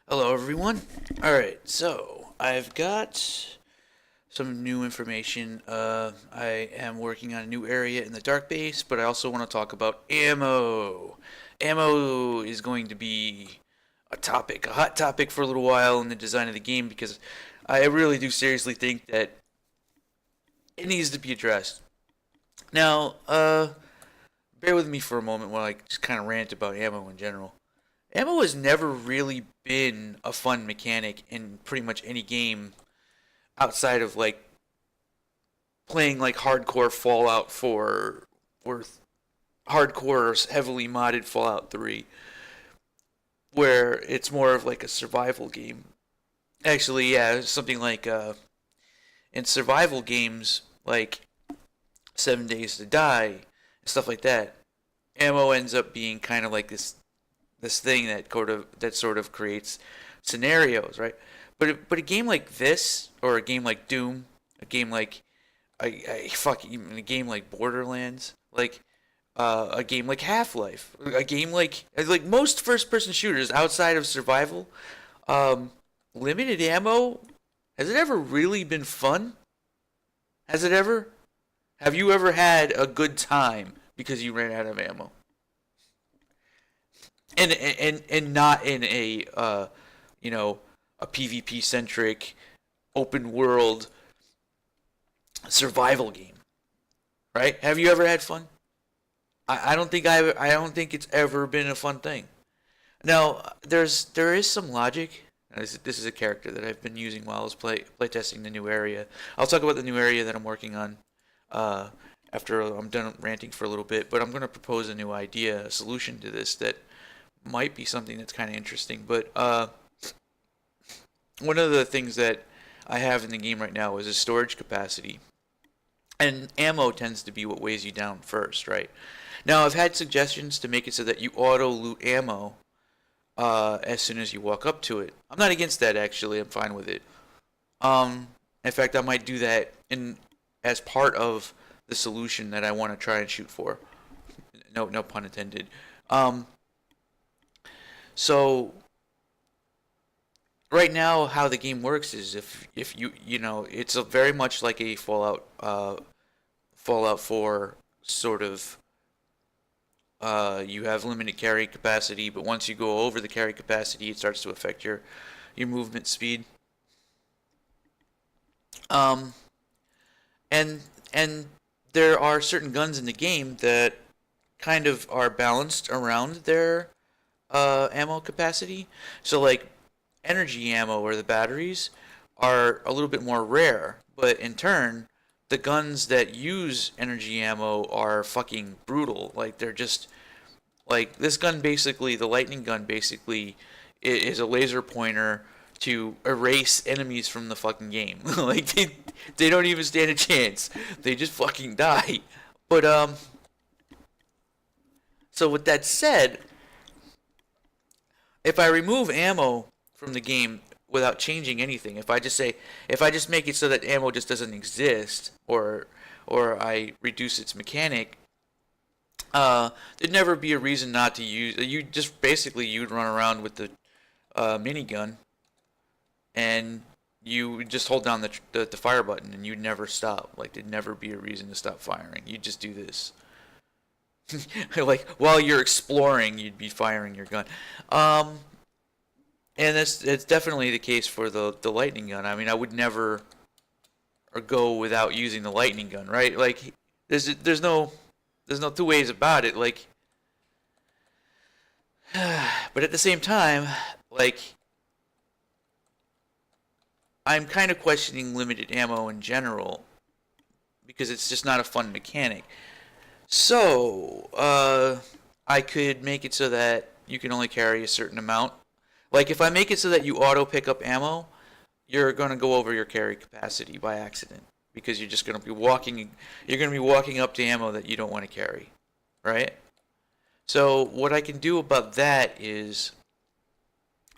Hello, everyone. Alright, so I've got some new information. I am working on a new area in the dark base, but I also want to talk about ammo. Ammo is going to be a hot topic for a little while in the design of the game because I really do seriously think that it needs to be addressed. Now, bear with me for a moment while I just kind of rant about ammo in general. Ammo has never really been a fun mechanic in pretty much any game outside of like playing like hardcore Fallout 4 or hardcore heavily modded Fallout 3 where it's more of like a survival game. Actually, yeah, something like in survival games like 7 Days to Die and stuff like that. Ammo ends up being kind of like this thing that sort of creates scenarios, right? But a game like this, or a game like Doom, a game like even a game like Borderlands, like a game like Half Life, a game like most first person shooters outside of survival, um, limited ammo. Has it ever really been fun? Has it ever? Have you ever had a good time because you ran out of ammo? And not in a you know a PvP centric open world survival game, right? Have you ever had fun? I don't think it's ever been a fun thing. Now there is some logic. This is a character that I've been using while I was playtesting the new area. I'll talk about the new area that I'm working on uh, after I'm done ranting for a little bit. But I'm going to propose a new idea, a solution to this that might be something that's kind of interesting. But one of the things that I have in the game right now is a storage capacity, and ammo tends to be what weighs you down first, right? Now I've had suggestions to make it so that you auto loot ammo as soon as you walk up to it. I'm not against that actually. I'm fine with it. In fact, I might do that in as part of the solution that I want to try and shoot for. No pun intended. Um, so right now, how the game works is if it's a very much like a Fallout 4 sort of. You have limited carry capacity, but once you go over the carry capacity, it starts to affect your movement speed. Um, and and there are certain guns in the game that kind of are balanced around their ammo capacity. So like energy ammo or the batteries are a little bit more rare, but in turn, the guns that use energy ammo are fucking brutal. Like they're just like this gun basically, the lightning gun basically is a laser pointer to erase enemies from the fucking game. Like they don't even stand a chance. They just fucking die. But so with that said, if I remove ammo from the game without changing anything, if I just make it so that ammo just doesn't exist, or I reduce its mechanic, there'd never be a reason not to use. You just basically you'd run around with the minigun and you would just hold down the fire button and you'd never stop. Like there'd never be a reason to stop firing. You'd just do this. Like while you're exploring, you'd be firing your gun. Um, and it's definitely the case for the lightning gun. I mean, I would never or go without using the lightning gun, right? Like there's no two ways about it. Like, but at the same time, like I'm kind of questioning limited ammo in general because it's just not a fun mechanic. So, I could make it so that you can only carry a certain amount. Like if I make it so that you auto pick up ammo, you're gonna go over your carry capacity by accident because you're gonna be walking up to ammo that you don't want to carry, right? So what I can do about that is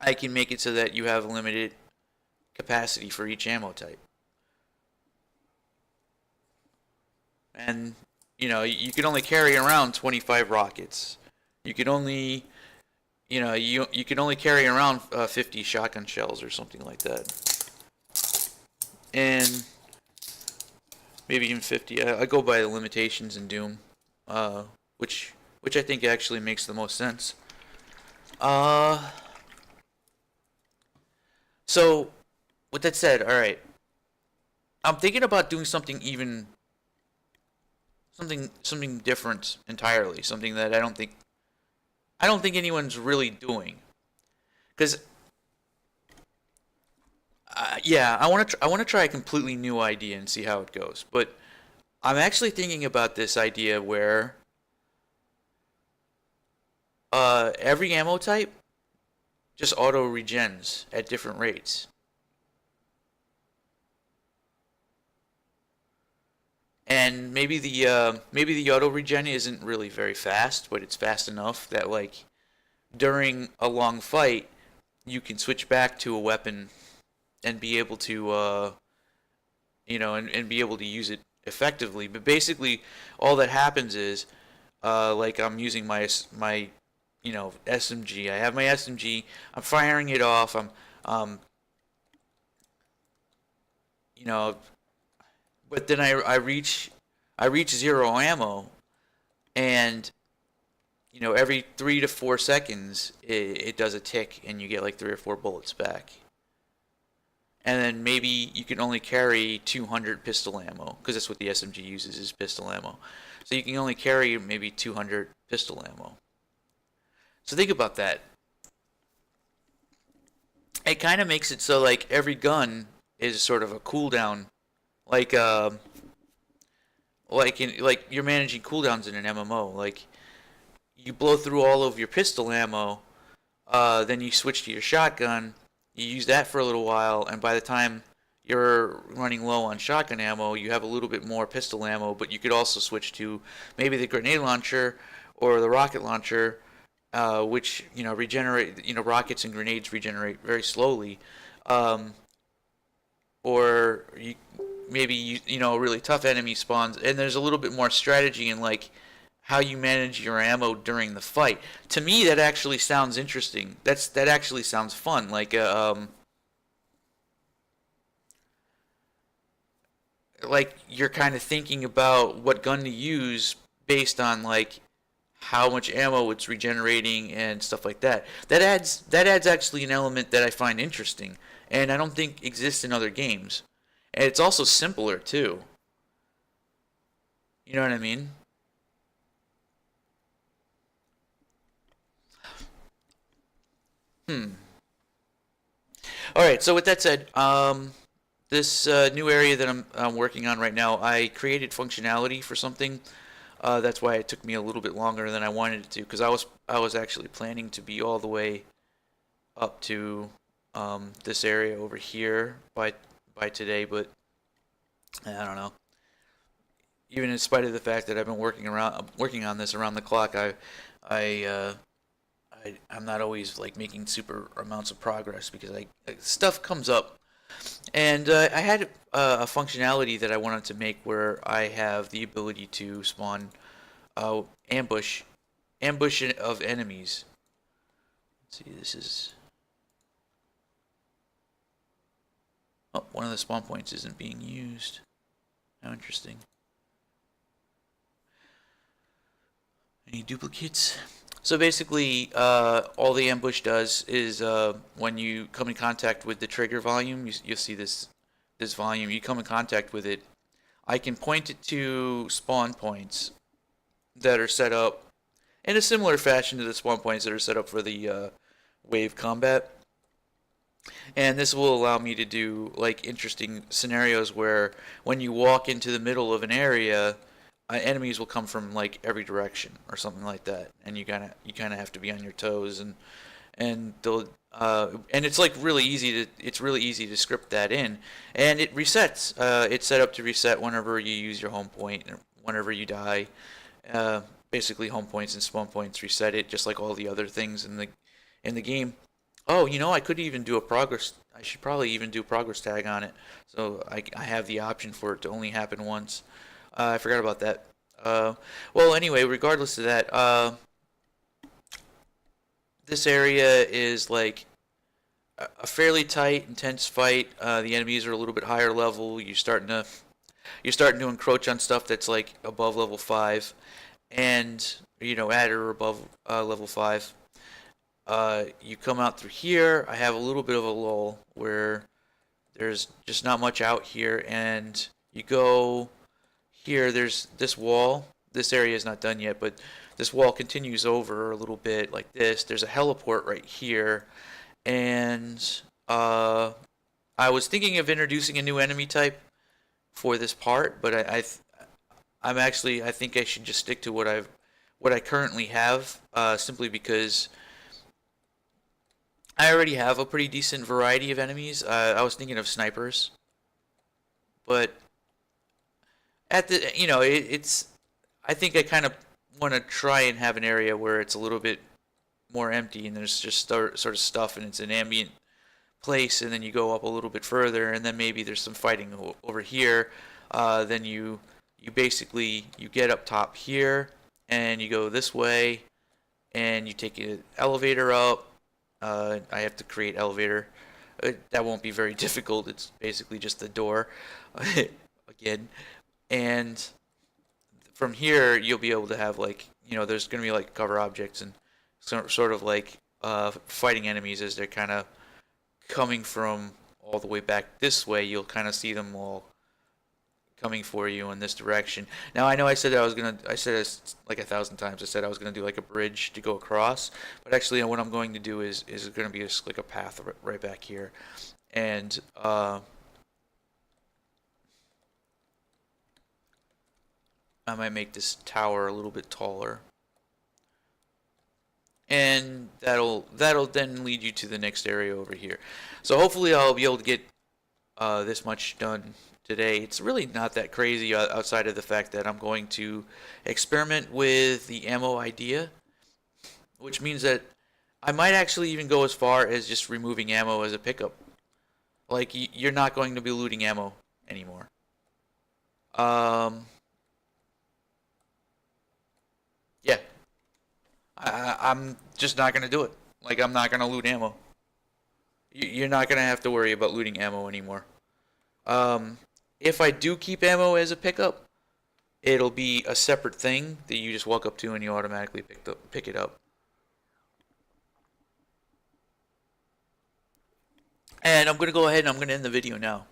I can make it so that you have limited capacity for each ammo type, and you can only carry around 25 rockets. You can only you can only carry around 50 shotgun shells or something like that, and maybe even 50. I go by the limitations in Doom, uh, which which I think actually makes the most sense. Uh, so with that said, all right, I'm thinking about doing something different entirely, something that I don't think anyone's really doing. Because yeah, I want to try a completely new idea and see how it goes. But I'm actually thinking about this idea where every ammo type just auto regens at different rates. And maybe the auto regen isn't really very fast, but it's fast enough that like during a long fight you can switch back to a weapon and be able to and be able to use it effectively. But basically, all that happens is like I'm using my SMG. I have my SMG. I'm firing it off. Um you know, but then I reach zero ammo, and every 3 to 4 seconds it does a tick, and you get like 3 or 4 bullets back. And then maybe you can only carry 200 pistol ammo because that's what the SMG uses is pistol ammo. So you can only carry maybe 200 pistol ammo. So think about that. It kind of makes it so like every gun is sort of a cooldown, like like you're managing cooldowns in an MMO. Like you blow through all of your pistol ammo, then you switch to your shotgun. You use that for a little while, and by the time you're running low on shotgun ammo, you have a little bit more pistol ammo, but you could also switch to maybe the grenade launcher or the rocket launcher, which regenerate. Rockets and grenades regenerate very slowly, um, or maybe a really tough enemy spawns, and there's a little bit more strategy in like how you manage your ammo during the fight. To me, that actually sounds interesting. That actually sounds fun. Like you're kind of thinking about what gun to use based on like how much ammo it's regenerating and stuff like that. That adds actually an element that I find interesting, and I don't think exists in other games. And it's also simpler too. You know what I mean? Hmm. All right. So with that said, this new area that I'm working on right now, I created functionality for something. That's why it took me a little bit longer than I wanted it to, because I was actually planning to be all the way up to this area over here by today, but I don't know. Even in spite of the fact that I've been working on this around the clock, I I'm not always like making super amounts of progress because stuff comes up. And I had a functionality that I wanted to make where I have the ability to spawn uh, ambush ambush of enemies. Let's see, this is one of the spawn points isn't being used. How interesting. Any duplicates? So basically, all the ambush does is when you come in contact with the trigger volume, you'll see this volume. You come in contact with it. I can point it to spawn points that are set up in a similar fashion to the spawn points that are set up for the wave combat. And this will allow me to do like interesting scenarios where when you walk into the middle of an area, enemies will come from like every direction or something like that, and you kind of have to be on your toes, and it's like really easy to script that in, and it resets. It's set up to reset whenever you use your home point, and whenever you die. Uh, Basically, home points and spawn points reset it just like all the other things in the game. Oh, I could even do a progress. I should probably even do a progress tag on it, so I have the option for it to only happen once. I forgot about that. Uh, well, anyway, regardless of that, this area is like a fairly tight, intense fight. The enemies are a little bit higher level. You're starting to encroach on stuff that's like above level 5, and at or above level 5. You come out through here. I have a little bit of a lull where there's just not much out here, and you go here. There's this wall. This area is not done yet, but this wall continues over a little bit like this. There's a heliport right here, and uh, I was thinking of introducing a new enemy type for this part, but I think I should just stick to what I currently have, simply because I already have a pretty decent variety of enemies. I was thinking of snipers, but at the it's I think I kind of want to try and have an area where it's a little bit more empty and there's just sort of stuff and it's an ambient place, and then you go up a little bit further and then maybe there's some fighting over here. Then you basically you get up top here and you go this way and you take an elevator up. I have to create elevator. That won't be very difficult. It's basically just the door again. And from here, you'll be able to have like, there's going to be like cover objects and sort of like fighting enemies as they're kind of coming from all the way back this way. You'll kind of see them all coming for you in this direction. Now I know I said it like 1,000 times. I said I was gonna do like a bridge to go across, but actually what I'm going to do is gonna be just like a path right back here, and I might make this tower a little bit taller, and that'll then lead you to the next area over here. So hopefully I'll be able to get this much done today. It's really not that crazy outside of the fact that I'm going to experiment with the ammo idea, which means that I might actually even go as far as just removing ammo as a pickup. Like, you're not going to be looting ammo anymore. Yeah, I'm just not going to do it. Like, I'm not going to loot ammo. You're not going to have to worry about looting ammo anymore. If I do keep ammo as a pickup, it'll be a separate thing that you just walk up to and you automatically pick it up. And I'm going to go ahead and I'm going to end the video now.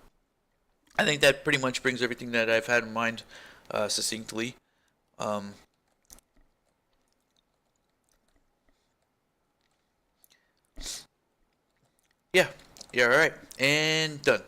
I think that pretty much brings everything that I've had in mind succinctly. Yeah, alright, and done.